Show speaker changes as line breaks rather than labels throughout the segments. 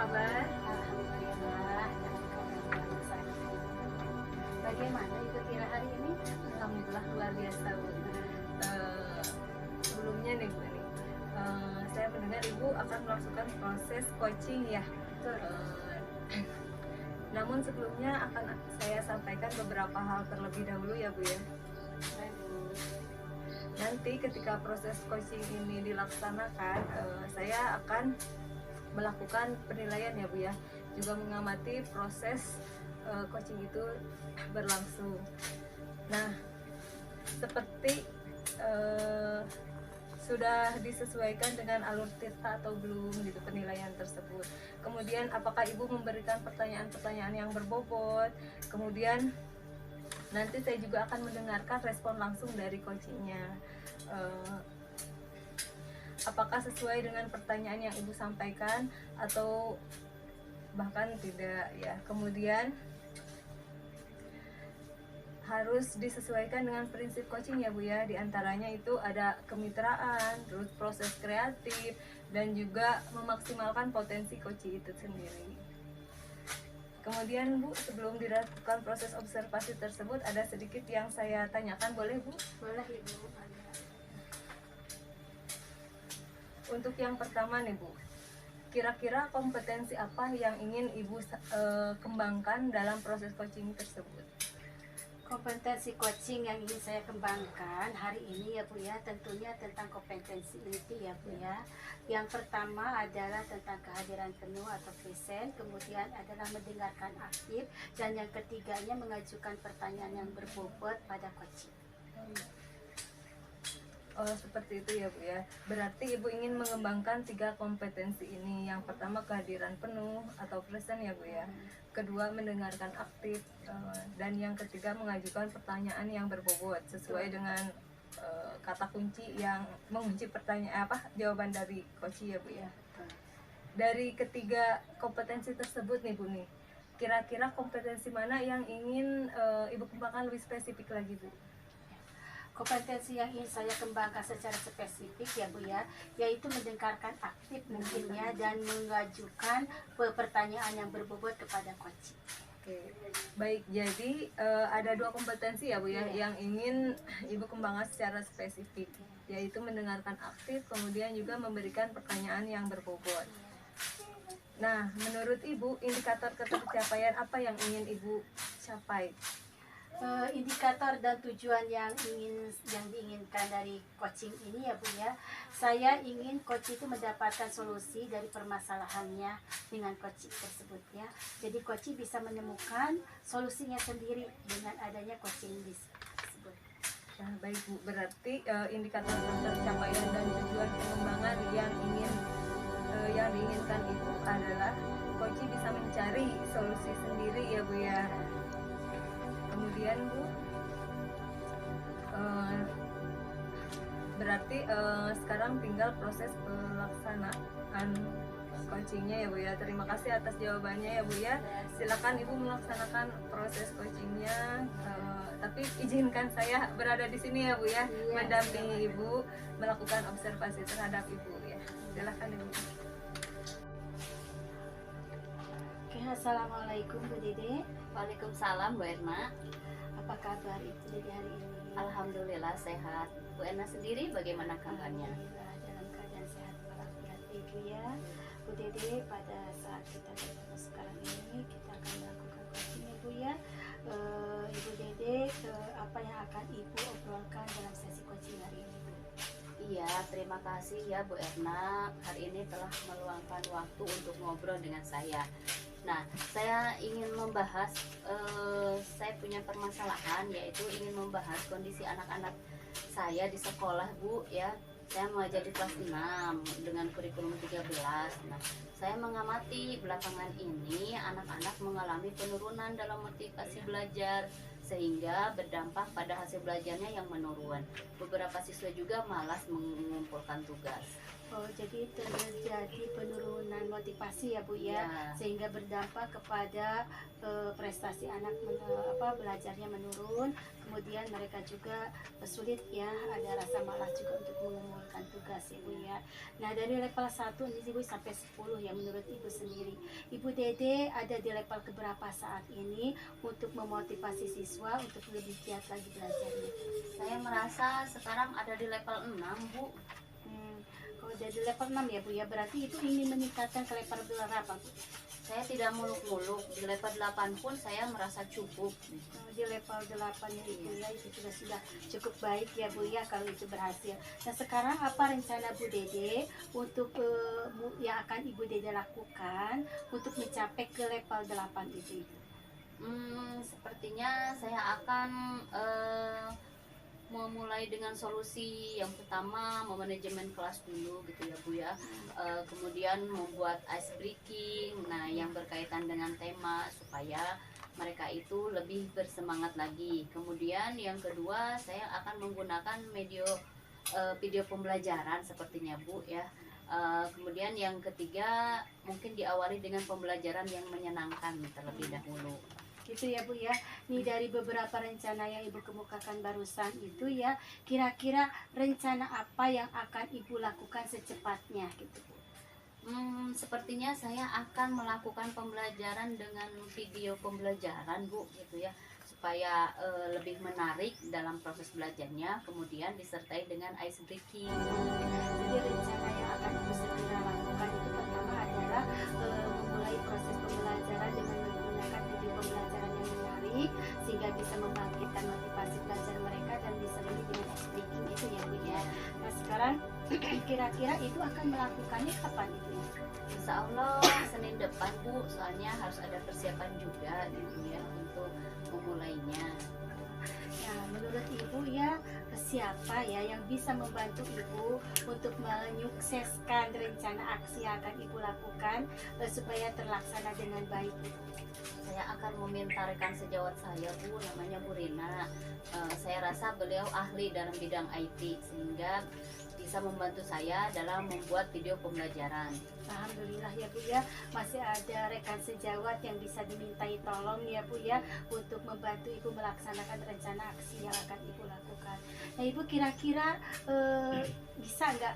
kabar?
Alhamdulillah, dalam keadaan baik. Bagaimana Ibu Tira hari ini?
Alhamdulillah luar biasa Bu. Eh, Sebelumnya nih Bu nih, saya mendengar Ibu akan melakukan proses coaching ya.
Betul.
Namun sebelumnya akan saya sampaikan beberapa hal terlebih dahulu ya Bu ya. Nanti ketika proses coaching ini dilaksanakan, saya akan melakukan penilaian ya Bu ya, juga mengamati proses coaching itu berlangsung. Nah, seperti sudah disesuaikan dengan alur tirta atau belum gitu penilaian tersebut. Kemudian apakah Ibu memberikan pertanyaan-pertanyaan yang berbobot. Kemudian nanti saya juga akan mendengarkan respon langsung dari coachingnya. Apakah sesuai dengan pertanyaan yang Ibu sampaikan atau bahkan tidak ya. Kemudian harus disesuaikan dengan prinsip coaching ya Bu ya. Di antaranya itu ada kemitraan, terus proses kreatif, dan juga memaksimalkan potensi coaching itu sendiri. Kemudian Bu, sebelum dilakukan proses observasi tersebut ada sedikit yang saya tanyakan, boleh Bu?
Boleh Ibu.
Untuk yang pertama nih Bu, kira-kira kompetensi apa yang ingin Ibu kembangkan dalam proses coaching tersebut?
Kompetensi coaching yang ingin saya kembangkan hari ini ya Bu ya, tentunya tentang kompetensi inti ya Bu ya. Yang pertama adalah tentang kehadiran penuh atau present, kemudian adalah mendengarkan aktif, dan yang ketiganya mengajukan pertanyaan yang berbobot pada coaching.
Oh, seperti itu ya Bu ya. Berarti Ibu ingin mengembangkan 3 kompetensi ini. Yang pertama kehadiran penuh atau present ya Bu ya. Kedua mendengarkan aktif, dan yang ketiga mengajukan pertanyaan yang berbobot sesuai dengan kata kunci yang mengunci pertanyaan jawaban dari coach ya Bu ya. Dari ketiga kompetensi tersebut nih Bu nih, kira-kira kompetensi mana yang ingin Ibu kembangkan lebih spesifik lagi Bu?
Kompetensi yang ingin saya kembangkan secara spesifik ya Bu ya, yaitu mendengarkan aktif mungkin ya, dan mengajukan pertanyaan yang berbobot kepada coach.
Oke, baik. Jadi ada 2 kompetensi ya Bu ya, yang ingin Ibu kembangkan secara spesifik, yaitu mendengarkan aktif, kemudian juga memberikan pertanyaan yang berbobot. Nah, menurut Ibu indikator ketercapaian apa yang ingin Ibu capai?
Indikator dan tujuan yang diinginkan dari coaching ini ya Bu ya, saya ingin coach itu mendapatkan solusi dari permasalahannya dengan coach tersebut ya. Jadi coach bisa menemukan solusinya sendiri dengan adanya coaching tersebut.
Nah, baik Bu, berarti indikator ketercapaian dan tujuan pengembangan yang diinginkan Ibu adalah coach bisa mencari solusi sendiri ya Bu ya. Kemudian Bu, berarti sekarang tinggal proses pelaksanaan coachingnya ya Bu ya. Terima kasih atas jawabannya ya Bu ya. Silakan Ibu melaksanakan proses coachingnya, tapi izinkan saya berada di sini ya Bu ya, mendampingi Ibu melakukan observasi terhadap Ibu ya. Silakan Ibu.
Oke, assalamualaikum Bu Dede.
Waalaikumsalam Bu Erna.
Apa kabar Ibu Dede hari ini?
Alhamdulillah sehat. Bu Erna sendiri bagaimana kabarnya?
Alhamdulillah dalam keadaan sehat walafiat Ibu ya. Bu Dede, pada saat kita bertemu sekarang ini kita akan melakukan coaching Ibu ya. Ibu Dede, apa yang akan Ibu obrolkan dalam sesi coaching hari ini Bu?
Iya, terima kasih ya Bu Erna. Hari ini telah meluangkan waktu untuk ngobrol dengan saya. Nah, saya ingin membahas, saya punya permasalahan, yaitu ingin membahas kondisi anak-anak saya di sekolah Bu ya. Saya mengajar di kelas 6 dengan kurikulum 13. Nah, saya mengamati belakangan ini anak-anak mengalami penurunan dalam motivasi belajar, sehingga berdampak pada hasil belajarnya yang menurun. Beberapa siswa juga malas mengumpulkan tugas.
Oh, jadi terjadi penurunan motivasi ya Bu ya, sehingga berdampak kepada prestasi anak belajarnya menurun, kemudian mereka juga sulit ya, ada rasa malas juga untuk mengumpulkan tugas Ibu ya. Nah, dari level 1 ini Ibu sampai 10 ya menurut Ibu sendiri. Ibu Dede ada di level keberapa saat ini untuk memotivasi siswa untuk lebih giat lagi belajarnya?
Saya merasa sekarang ada di level 6, Bu.
Kalau jadi level 6 ya Bu ya, berarti itu ingin meningkatkan ke level berapa Bu?
Saya tidak muluk-muluk, di level 8 pun saya merasa cukup.
Di level 8 ya Ibu ya, itu sudah cukup baik ya Bu ya kalau itu berhasil. Nah sekarang apa rencana Bu Dede untuk yang akan Ibu Dede lakukan untuk mencapai ke level 8 itu Ibu?
Sepertinya saya akan memulai dengan solusi yang pertama memanajemen kelas dulu gitu ya Bu ya. Kemudian membuat ice breaking, nah yang berkaitan dengan tema supaya mereka itu lebih bersemangat lagi. Kemudian yang kedua saya akan menggunakan video pembelajaran sepertinya Bu ya. Kemudian yang ketiga mungkin diawali dengan pembelajaran yang menyenangkan terlebih dahulu.
Gitu ya Bu ya. Nih dari beberapa rencana yang Ibu kemukakan barusan itu ya, kira-kira rencana apa yang akan Ibu lakukan secepatnya gitu Bu?
Sepertinya saya akan melakukan pembelajaran dengan video pembelajaran Bu gitu ya, supaya lebih menarik dalam proses belajarnya, kemudian disertai dengan ice breaking.
Jadi rencana yang akan Ibu segera lakukan itu pertama adalah memulai proses pembelajaran dengan menggunakan video pembelajaran yang menarik sehingga bisa membangkitkan motivasi belajar mereka dan diselingi dengan ice breaking itu ya Bu ya. Nah sekarang kira-kira Ibu akan melakukannya kapan itu ya?
Insya Allah Senin depan Bu, soalnya harus ada persiapan juga gitu ya untuk memulainya.
Nah, menurut Ibu ya, siapa ya yang bisa membantu Ibu untuk menyukseskan rencana aksi yang akan Ibu lakukan supaya terlaksana dengan baik?
Saya akan meminta rekan sejawat saya Bu, namanya Bu Rina. Saya rasa beliau ahli dalam bidang IT sehingga bisa membantu saya dalam membuat video pembelajaran.
Alhamdulillah ya Bu ya, masih ada rekan sejawat yang bisa dimintai tolong ya Bu ya untuk membantu Ibu melaksanakan rencana aksi yang akan Ibu lakukan. Nah Ibu kira-kira bisa nggak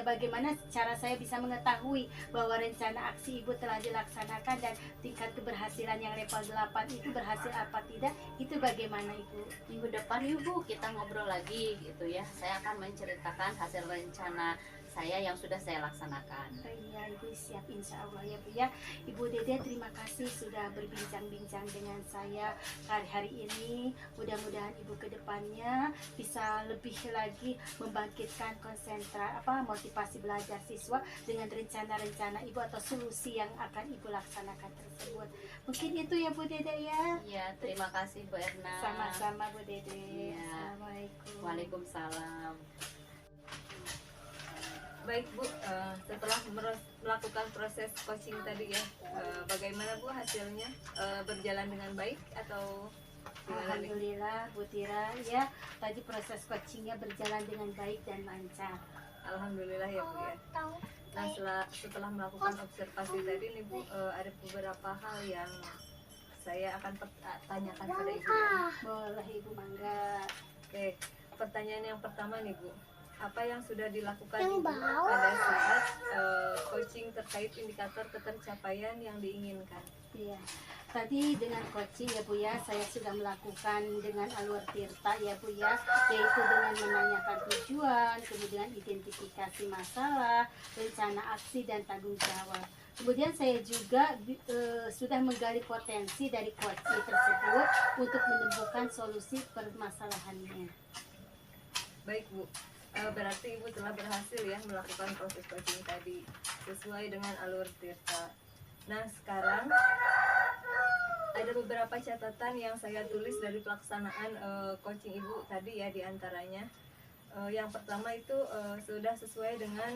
bagaimana cara saya bisa mengetahui bahwa rencana aksi Ibu telah dilaksanakan dan tingkat keberhasilan yang level 8 itu berhasil apa tidak, itu bagaimana Ibu?
Minggu depan Ibu kita ngobrol lagi gitu ya. Saya akan menceritakan hasil rencana saya yang sudah saya laksanakan.
Iya Ibu siap insya Allah ya Bu ya. Ibu Dede terima kasih sudah berbincang-bincang dengan saya hari-hari ini. Mudah-mudahan Ibu kedepannya bisa lebih lagi membangkitkan motivasi belajar siswa dengan rencana-rencana Ibu atau solusi yang akan Ibu laksanakan tersebut. Mungkin itu ya Bu Dede ya.
Iya, terima kasih Bu Erna.
Sama-sama Bu Dede.
Ya.
Assalamualaikum.
Waalaikumsalam.
Baik Bu, setelah melakukan proses coaching tadi ya, bagaimana Bu hasilnya? Berjalan dengan baik atau gimana nih?
Alhamdulillah Bu Tira ya, tadi proses coachingnya berjalan dengan baik dan lancar.
Alhamdulillah ya Bu ya. Nah setelah melakukan observasi tadi nih Bu, ada beberapa hal yang saya akan tanyakan pada Ibu ya.
Boleh Ibu mangga.
Oke, pertanyaan yang pertama nih Bu, apa yang sudah dilakukan Ibu pada saat coaching terkait indikator ketercapaian yang diinginkan?
Iya, tadi dengan coaching ya Bu ya, saya sudah melakukan dengan alur tirta ya Bu ya, yaitu dengan menanyakan tujuan, kemudian identifikasi masalah, rencana aksi dan tanggung jawab. Kemudian saya juga sudah menggali potensi dari coaching tersebut untuk menemukan solusi permasalahannya.
Baik Bu, berarti Ibu telah berhasil ya melakukan proses coaching tadi sesuai dengan alur tirta. Nah sekarang ada beberapa catatan yang saya tulis dari pelaksanaan coaching Ibu tadi ya, diantaranya yang pertama itu sudah sesuai dengan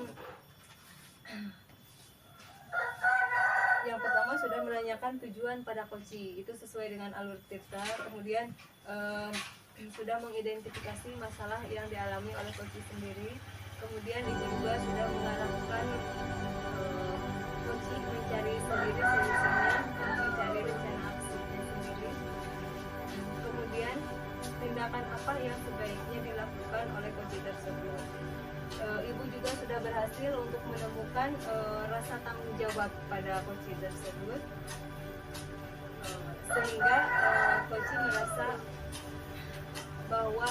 yang pertama sudah menanyakan tujuan pada coaching, itu sesuai dengan alur tirta. Kemudian sudah mengidentifikasi masalah yang dialami oleh coaching sendiri. Kemudian Ibu juga sudah mengarahkan coaching mencari sendiri solusinya, mencari rencana aksinya sendiri. Kemudian tindakan apa yang sebaiknya dilakukan oleh coaching tersebut. Ibu juga sudah berhasil untuk menemukan rasa tanggung jawab pada coach tersebut, sehingga coach merasa bahwa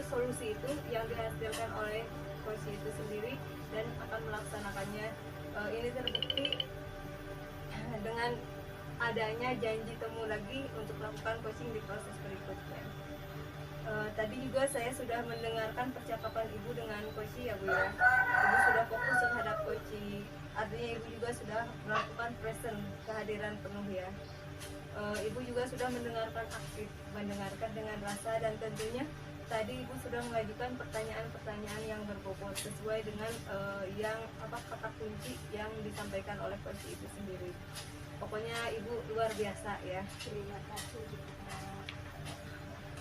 solusi itu yang dihasilkan oleh coach itu sendiri dan akan melaksanakannya. Ini terbukti dengan adanya janji temu lagi untuk melakukan coaching di proses berikutnya. Tadi juga saya sudah mendengarkan percakapan ibu dengan coach ya Bu ya. Ibu sudah fokus terhadap coaching, artinya ibu juga sudah melakukan present, kehadiran penuh ya. Ibu juga sudah mendengarkan aktif, mendengarkan dengan rasa, dan tentunya tadi ibu sudah mengajukan pertanyaan-pertanyaan yang berbobot sesuai dengan kata kunci yang disampaikan oleh coach itu sendiri. Pokoknya ibu luar biasa ya.
Terima kasih.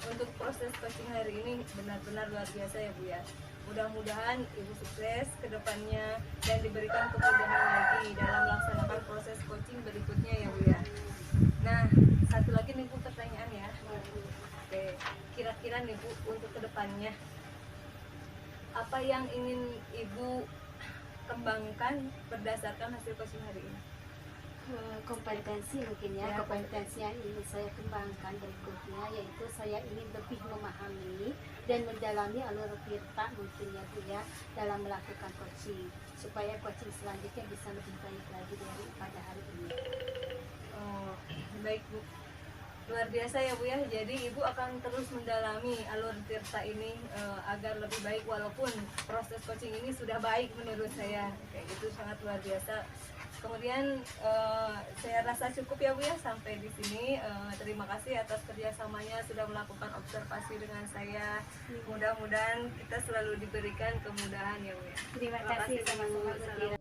Untuk proses coaching hari ini benar-benar luar biasa ya Bu ya. Mudah-mudahan ibu sukses ke depannya dan diberikan kemudahan lagi dalam melaksanakan proses coaching berikutnya ya Bu ya. Nah, satu lagi nih Bu pertanyaan ya. Oke, kira-kira nih Bu untuk kedepannya apa yang ingin ibu kembangkan berdasarkan hasil coaching hari ini?
Kompetensi mungkin ya,
Ya,
kompetensi yang ingin saya kembangkan berikutnya yaitu saya ingin lebih memahami dan mendalami alur tirta mungkin ya Bu ya dalam melakukan coaching, supaya coaching selanjutnya bisa lebih baik lagi daripada hari ini.
Oh, baik Bu, luar biasa ya Bu ya. Jadi ibu akan terus mendalami alur tirta ini agar lebih baik, walaupun proses coaching ini sudah baik menurut saya. Kayak gitu, sangat luar biasa. Kemudian saya rasa cukup ya Bu ya sampai di sini. Terima kasih atas kerjasamanya sudah melakukan observasi dengan saya. Mudah-mudahan kita selalu diberikan kemudahan ya Bu ya.
Terima kasih sama-sama Bu Tira.